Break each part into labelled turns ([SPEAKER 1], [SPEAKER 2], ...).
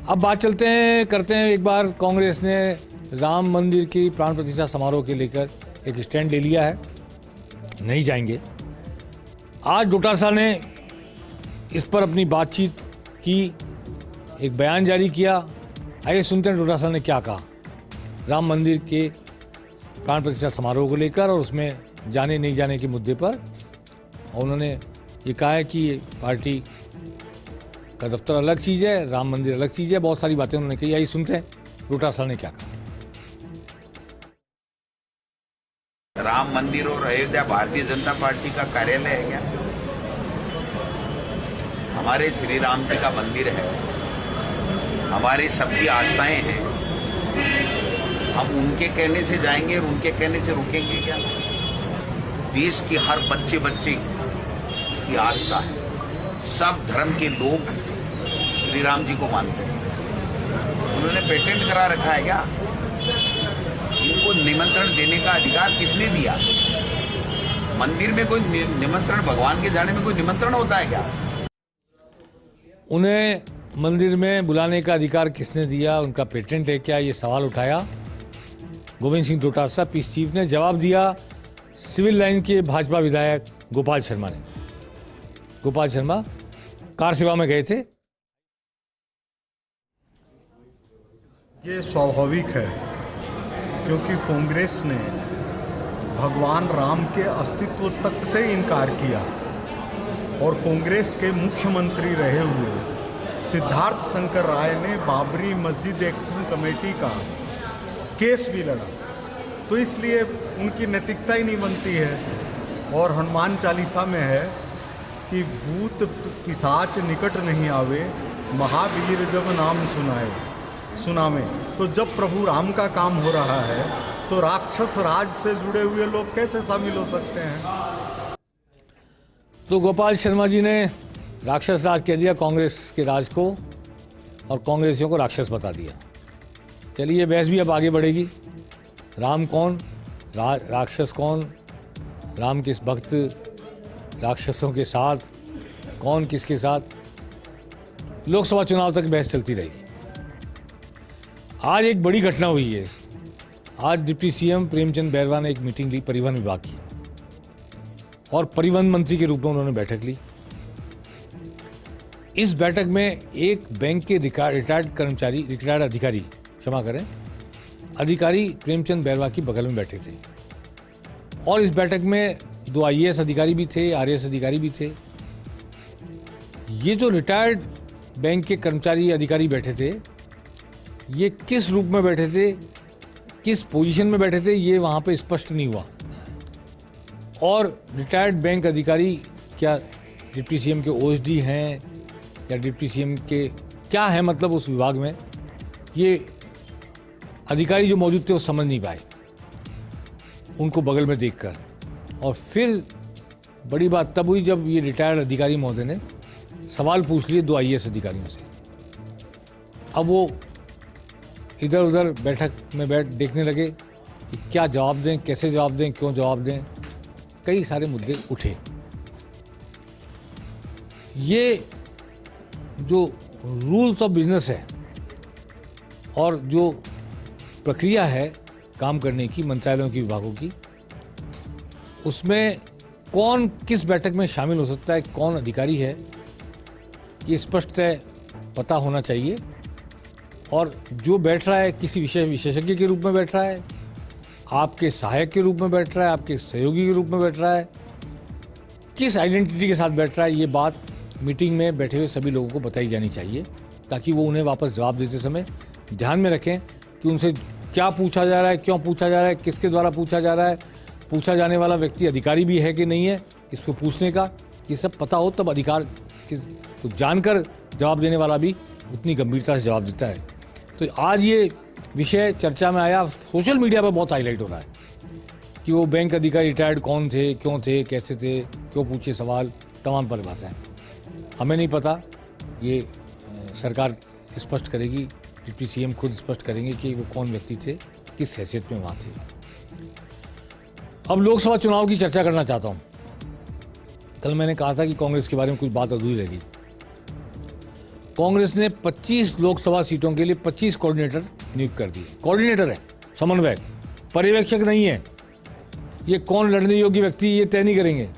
[SPEAKER 1] अब बात करते हैं एक बार कांग्रेस ने राम मंदिर की प्राण प्रतिष्ठा समारोह के लेकर एक स्टैंड ले लिया है, नहीं जाएंगे। आज डोटासरा ने इस पर अपनी बातचीत की, एक बयान जारी किया। आइए सुनते हैं डोटासरा ने क्या कहा राम मंदिर के प्राण प्रतिष्ठा समारोह को लेकर और उसमें जाने नहीं जाने के मुद्दे पर। और उन्होंने ये कहा है कि पार्टी का दफ्तर अलग चीज़ है, राम मंदिर अलग चीज़ है, बहुत सारी बातें उन्होंने कही। आइए सुनते हैं डोटासरा ने क्या कहा।
[SPEAKER 2] राम मंदिर और अयोध्या भारतीय जनता पार्टी का कार्यालय है क्या? हमारे श्री राम जी का मंदिर है, हमारी सबकी आस्थाएं हैं। हम उनके कहने से जाएंगे और उनके कहने से रुकेंगे क्या? देश की हर बच्चे की आस्था है, सब धर्म के लोग श्री राम जी को मानते हैं। उन्होंने पेटेंट करा रखा है क्या? इनको निमंत्रण देने का अधिकार किसने दिया? मंदिर में कोई निमंत्रण, भगवान के जाने में कोई निमंत्रण होता है क्या?
[SPEAKER 1] उन्हें मंदिर में बुलाने का अधिकार किसने दिया? उनका पेटेंट है क्या? ये सवाल उठाया गोविंद सिंह डोटासरा, पीस चीफ ने। जवाब दिया सिविल लाइन के भाजपा विधायक गोपाल शर्मा ने। गोपाल शर्मा कार सेवा में गए थे।
[SPEAKER 3] ये स्वाभाविक है क्योंकि कांग्रेस ने भगवान राम के अस्तित्व तक से इनकार किया और कांग्रेस के मुख्यमंत्री रहे हुए सिद्धार्थ शंकर राय ने बाबरी मस्जिद एक्शन कमेटी का केस भी लड़ा। तो इसलिए उनकी नैतिकता ही नहीं बनती है। और हनुमान चालीसा में है कि भूत पिशाच निकट नहीं आवे, महावीर जब नाम सुनावे। तो जब प्रभु राम का काम हो रहा है तो राक्षस राज से जुड़े हुए लोग कैसे शामिल हो सकते हैं?
[SPEAKER 1] तो गोपाल शर्मा जी ने राक्षस राज कह दिया कांग्रेस के राज को और कांग्रेसियों को राक्षस बता दिया। चलिए बहस भी अब आगे बढ़ेगी। राम कौन, राक्षस कौन, राम किस भक्त, राक्षसों के साथ कौन किसके साथ, लोकसभा चुनाव तक बहस चलती रही। आज एक बड़ी घटना हुई है। आज डिप्टी सीएम प्रेमचंद बैरवा ने एक मीटिंग ली परिवहन विभाग की और परिवहन मंत्री के रूप में उन्होंने बैठक ली। इस बैठक में एक बैंक के रिटायर्ड अधिकारी प्रेमचंद बैरवा की बगल में बैठे थे और इस बैठक में 2 आईएएस अधिकारी भी थे, आरएएस अधिकारी भी थे। ये जो रिटायर्ड बैंक के कर्मचारी अधिकारी बैठे थे, ये किस रूप में बैठे थे, किस पोजीशन में बैठे थे, ये वहाँ पे स्पष्ट नहीं हुआ। और रिटायर्ड बैंक अधिकारी क्या डिप्टी सीएम के ओएसडी हैं या डिप्टी सीएम के क्या है, मतलब उस विभाग में ये अधिकारी जो मौजूद थे वो समझ नहीं पाए उनको बगल में देखकर। और फिर बड़ी बात तब हुई जब ये रिटायर्ड अधिकारी महोदय ने सवाल पूछ लिए 2 आईएएस अधिकारियों से। अब वो इधर उधर बैठक में देखने लगे कि क्या जवाब दें, कैसे जवाब दें, क्यों जवाब दें। कई सारे मुद्दे उठे। ये जो रूल्स ऑफ बिजनेस है और जो प्रक्रिया है काम करने की मंत्रालयों की, विभागों की, उसमें कौन किस बैठक में शामिल हो सकता है, कौन अधिकारी है, ये स्पष्ट पता होना चाहिए। और जो बैठ रहा है किसी विशेषज्ञ के रूप में बैठ रहा है, आपके सहायक के रूप में बैठ रहा है, आपके सहयोगी के रूप में बैठ रहा है, किस आइडेंटिटी के साथ बैठ रहा है, ये बात मीटिंग में बैठे हुए सभी लोगों को बताई जानी चाहिए ताकि वो उन्हें वापस जवाब देते समय ध्यान में रखें कि उनसे क्या पूछा जा रहा है, क्यों पूछा जा रहा है, किसके द्वारा पूछा जा रहा है, पूछा जाने वाला व्यक्ति अधिकारी भी है कि नहीं है, इसको पूछने का ये सब पता हो, तब अधिकार को जानकर जवाब देने वाला भी उतनी गंभीरता से जवाब देता है। तो आज ये विषय चर्चा में आया, सोशल मीडिया पर बहुत हाईलाइट हो रहा है कि वो बैंक अधिकारी रिटायर्ड कौन थे, क्यों थे, कैसे थे, क्यों पूछे सवाल, तमाम पर बातें हैं। हमें नहीं पता, ये सरकार स्पष्ट करेगी, डिप्टी सीएम खुद स्पष्ट करेंगे कि वो कौन व्यक्ति थे, किस हैसियत में वहाँ थे। अब लोकसभा चुनाव की चर्चा करना चाहता हूँ। कल मैंने कहा था कि कांग्रेस के बारे में कुछ बात अधूरी रह गई। कांग्रेस ने 25 लोकसभा सीटों के लिए 25 कोऑर्डिनेटर नियुक्त कर दिए। कोऑर्डिनेटर है, समन्वयक, पर्यवेक्षक नहीं है। ये कौन लड़ने योग्य व्यक्ति ये तय नहीं करेंगे।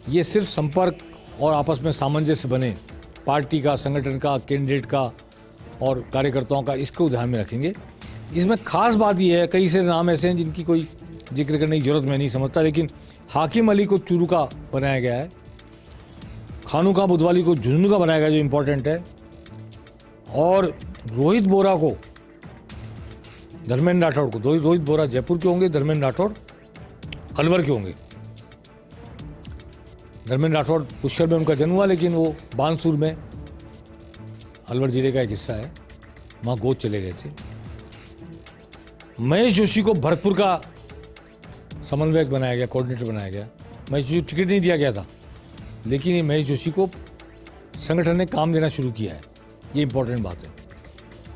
[SPEAKER 1] ये सिर्फ संपर्क और आपस में सामंजस्य बने, पार्टी का, संगठन का, कैंडिडेट का और कार्यकर्ताओं का, इसको ध्यान में रखेंगे। इसमें खास बात यह है, कई से नाम ऐसे हैं जिनकी कोई जिक्र करने की जरूरत मैं नहीं समझता, लेकिन हाकिम अली को चूरू का बनाया गया है, खानू का बुधवाली को झुंझुनू का बनाया गया जो इंपॉर्टेंट है, और रोहित बोरा को, धर्मेंद्र राठौड़ को, रोहित बोरा जयपुर के होंगे, धर्मेंद्र राठौड़ अलवर के होंगे। धर्मेंद्र राठौड़ पुष्कर में उनका जन्म हुआ, लेकिन वो बानसूर में, अलवर जिले का एक हिस्सा है, वहाँ गोद चले गए थे। महेश जोशी को भरतपुर का समन्वयक बनाया गया, कोऑर्डिनेटर बनाया गया। महेश जोशी टिकट नहीं दिया गया था, लेकिन ये महेश जोशी को संगठन ने काम देना शुरू किया है, ये इंपॉर्टेंट बात है।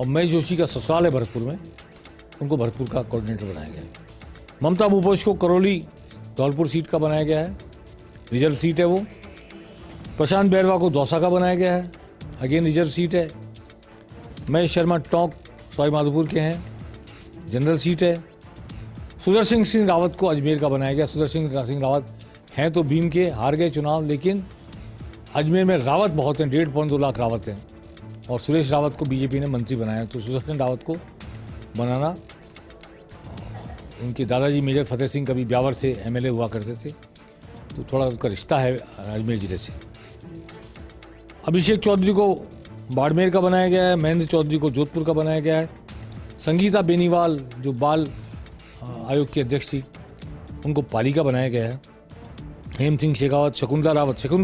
[SPEAKER 1] और महेश जोशी का ससुराल है भरतपुर में, उनको भरतपुर का कोऑर्डिनेटर बनाया गया है। ममता भूपेश को करौली धौलपुर सीट का बनाया गया है, रिजर्व सीट है वो। प्रशांत बैरवा को दौसा का बनाया गया है, अगेन रिजर्व सीट है। महेश शर्मा टोंक सवाई माधोपुर के हैं, जनरल सीट है। सुदर्शन सिंह रावत को अजमेर का बनाया गया। सुदर्शन सिंह रावत हैं तो भीम के, हार गए चुनाव, लेकिन अजमेर में रावत बहुत हैं, 1.5-2 लाख रावत हैं। और सुरेश रावत को बीजेपी ने मंत्री बनाया, तो सुदर्शन रावत को बनाना, उनके दादाजी मेजर फतेह सिंह कभी ब्यावर से एमएलए हुआ करते थे, तो थोड़ा उसका रिश्ता है अजमेर जिले से। अभिषेक चौधरी को बाड़मेर का बनाया गया है, महेंद्र चौधरी को जोधपुर का बनाया गया है। संगीता बेनीवाल जो बाल आयोग की अध्यक्ष थी, उनको पाली का बनाया गया है। हेम सिंह शेखावत, शकुंतला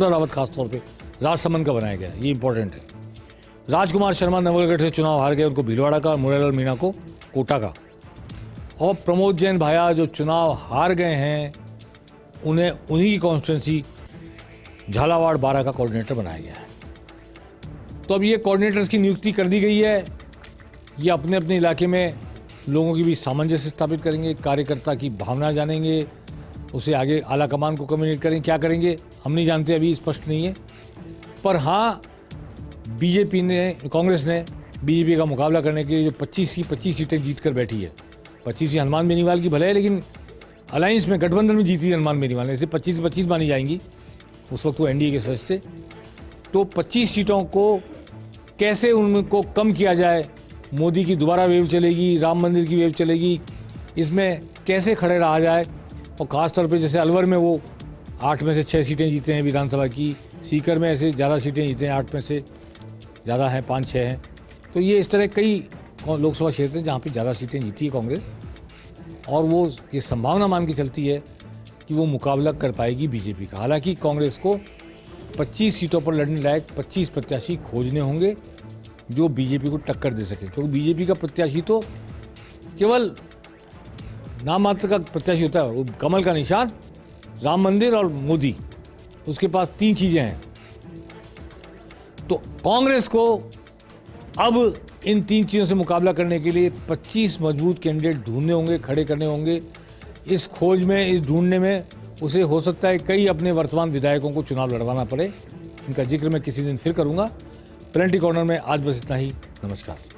[SPEAKER 1] रावत खासतौर पे राजसमंद का बनाया गया है, ये इंपॉर्टेंट है। राजकुमार शर्मा नवलगढ़ से चुनाव हार गए, उनको भीलवाड़ा का, मुरारीलाल मीणा को कोटा का। और प्रमोद जैन भाया जो चुनाव हार गए हैं, उन्हें उन्हीं की कॉन्स्टिट्यूंसी झालावाड़ 12 का कोऑर्डिनेटर बनाया गया है। तो अब ये कोऑर्डिनेटर्स की नियुक्ति कर दी गई है, ये अपने अपने इलाके में लोगों की भी सामंजस्य स्थापित करेंगे, कार्यकर्ता की भावना जानेंगे, उसे आगे आला कमान को कम्युनिकेट करेंगे। क्या करेंगे हम नहीं जानते, अभी स्पष्ट नहीं है। पर हाँ, बीजेपी ने, कांग्रेस ने बीजेपी का मुकाबला करने के लिए जो 25 की 25 सीटें जीत कर बैठी है, 25 हनुमान बेनीवाल की भले है, लेकिन अलायंस में, गठबंधन में जीती हनुमान बेनीवाल ने, इसलिए 25 से 25 मानी जाएंगी। उस वक्त वो एनडीए के सदस्य थे। तो 25 सीटों को कैसे उनको कम किया जाए, मोदी की दोबारा वेव चलेगी, राम मंदिर की वेव चलेगी, इसमें कैसे खड़े रहा जाए। और ख़ासतौर पे जैसे अलवर में वो 8 में से 6 सीटें जीते हैं विधानसभा की, सीकर में ऐसे ज़्यादा सीटें जीते हैं, 8 में से ज़्यादा हैं, 5-6 हैं। तो ये इस तरह कई लोकसभा क्षेत्र हैं जहाँ पे ज़्यादा सीटें जीती है कांग्रेस, और वो ये संभावना मान के चलती है कि वो मुकाबला कर पाएगी बीजेपी का। हालांकि कांग्रेस को 25 सीटों पर लड़ने लायक 25 प्रत्याशी खोजने होंगे जो बीजेपी को टक्कर दे सके, क्योंकि बीजेपी का प्रत्याशी तो केवल नाम मात्र का प्रत्याशी होता है, वो कमल का निशान, राम मंदिर और मोदी, उसके पास 3 चीजें हैं। तो कांग्रेस को अब इन 3 चीज़ों से मुकाबला करने के लिए 25 मजबूत कैंडिडेट ढूंढने होंगे, खड़े करने होंगे। इस खोज में, इस ढूंढने में उसे हो सकता है कई अपने वर्तमान विधायकों को चुनाव लड़वाना पड़े। इनका जिक्र मैं किसी दिन फिर करूंगा। प्लेंटी कॉर्नर में आज बस इतना ही। नमस्कार।